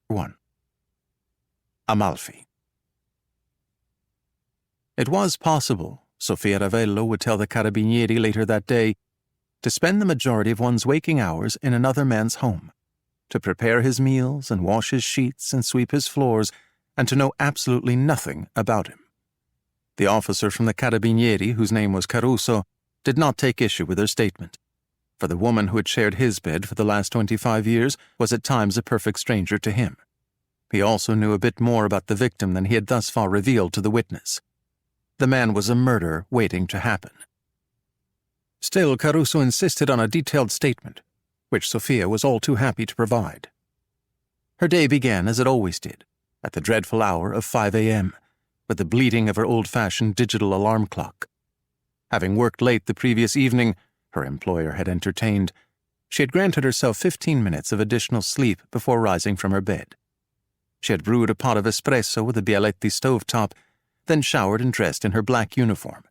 1. Amalfi. It was possible, Sofia Ravello would tell the Carabinieri later that day, to spend the majority of one's waking hours in another man's home, to prepare his meals and wash his sheets and sweep his floors, and to know absolutely nothing about him. The officer from the Carabinieri, whose name was Caruso, did not take issue with her statement, for the woman who had shared his bed for the last 25 years was at times a perfect stranger to him. He also knew a bit more about the victim than he had thus far revealed to the witness. The man was a murder waiting to happen. Still, Caruso insisted on a detailed statement, which Sofia was all too happy to provide. Her day began as it always did, at the dreadful hour of 5 a.m., with the bleating of her old-fashioned digital alarm clock. Having worked late the previous evening, her employer had entertained, she had granted herself 15 minutes of additional sleep before rising from her bed. She had brewed a pot of espresso with a Bialetti stovetop, then showered and dressed in her black uniform,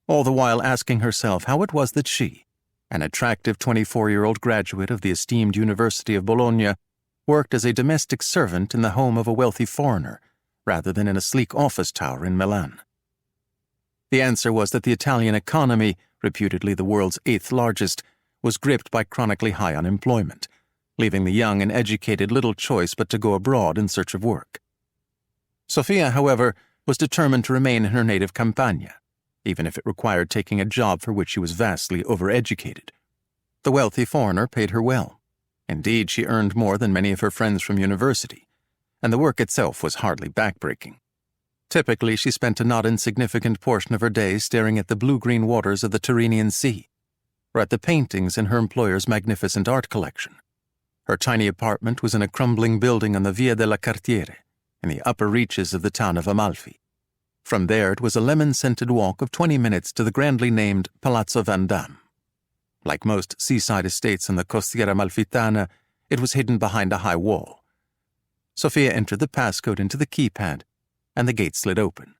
all the while asking herself how it was that she, an attractive 24-year-old graduate of the esteemed University of Bologna, worked as a domestic servant in the home of a wealthy foreigner, rather than in a sleek office tower in Milan. The answer was that the Italian economy, reputedly the world's 8th largest, was gripped by chronically high unemployment, leaving the young and educated little choice but to go abroad in search of work. Sofia, however, was determined to remain in her native Campania, even if it required taking a job for which she was vastly overeducated. The wealthy foreigner paid her well. Indeed, she earned more than many of her friends from university, and the work itself was hardly backbreaking. Typically, she spent a not insignificant portion of her day staring at the blue-green waters of the Tyrrhenian Sea, or at the paintings in her employer's magnificent art collection. Her tiny apartment was in a crumbling building on the Via della Cartiere, in the upper reaches of the town of Amalfi. From there it was a lemon-scented walk of 20 minutes to the grandly named Palazzo Van Damme. Like most seaside estates on the Costiera Amalfitana, it was hidden behind a high wall. Sofia entered the passcode into the keypad, and the gate slid open.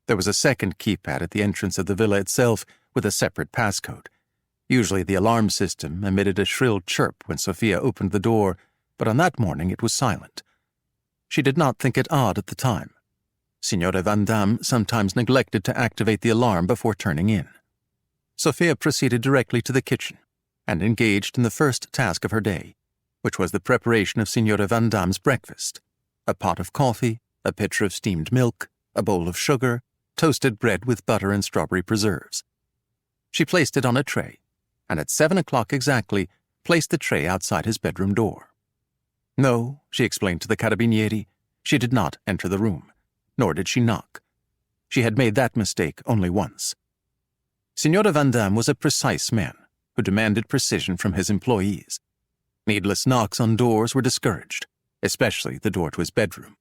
There was a second keypad at the entrance of the villa itself with a separate passcode. Usually the alarm system emitted a shrill chirp when Sofia opened the door, but on that morning it was silent. She did not think it odd at the time. Signora Van Damme sometimes neglected to activate the alarm before turning in. Sofia proceeded directly to the kitchen and engaged in the first task of her day, which was the preparation of Signora Van Damme's breakfast: a pot of coffee, a pitcher of steamed milk, a bowl of sugar, toasted bread with butter and strawberry preserves. She placed it on a tray, and at 7 o'clock exactly placed the tray outside his bedroom door. No, she explained to the Carabinieri, she did not enter the room, nor did she knock. She had made that mistake only once. Signora Van Damme was a precise man who demanded precision from his employees. Needless knocks on doors were discouraged, especially the door to his bedroom.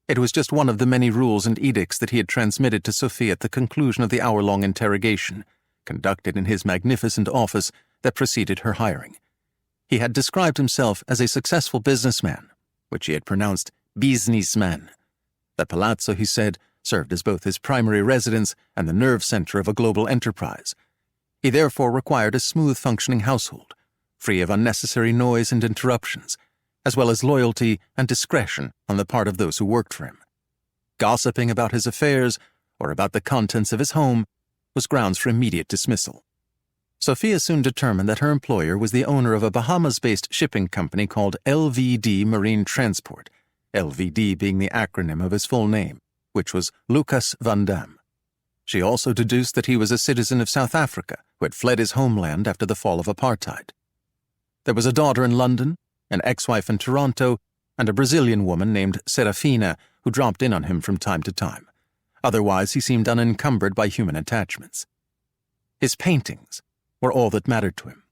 It was just one of the many rules and edicts that he had transmitted to Sofia at the conclusion of the hour-long interrogation, conducted in his magnificent office that preceded her hiring. He had described himself as a successful businessman, which he had pronounced businessman. The palazzo, he said, served as both his primary residence and the nerve center of a global enterprise. He therefore required a smooth-functioning household, free of unnecessary noise and interruptions, as well as loyalty and discretion on the part of those who worked for him. Gossiping about his affairs or about the contents of his home was grounds for immediate dismissal. Sofia soon determined that her employer was the owner of a Bahamas-based shipping company called LVD Marine Transport, LVD being the acronym of his full name, which was Lucas Van Damme. She also deduced that he was a citizen of South Africa who had fled his homeland after the fall of apartheid. There was a daughter in London, an ex-wife in Toronto, and a Brazilian woman named Serafina who dropped in on him from time to time. Otherwise, he seemed unencumbered by human attachments. His paintings were all that mattered to him,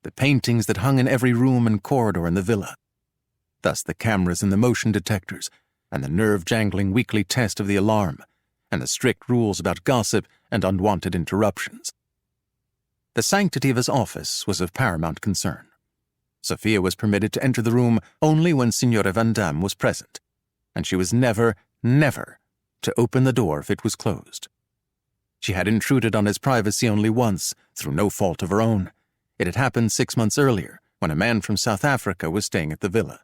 the paintings that hung in every room and corridor in the villa. Thus the cameras and the motion detectors, and the nerve-jangling weekly test of the alarm, and the strict rules about gossip and unwanted interruptions. The sanctity of his office was of paramount concern. Sofia was permitted to enter the room only when Signora Van Damme was present, and she was never to open the door if it was closed. She had intruded on his privacy only once, through no fault of her own. It had happened 6 months earlier, when a man from South Africa was staying at the villa.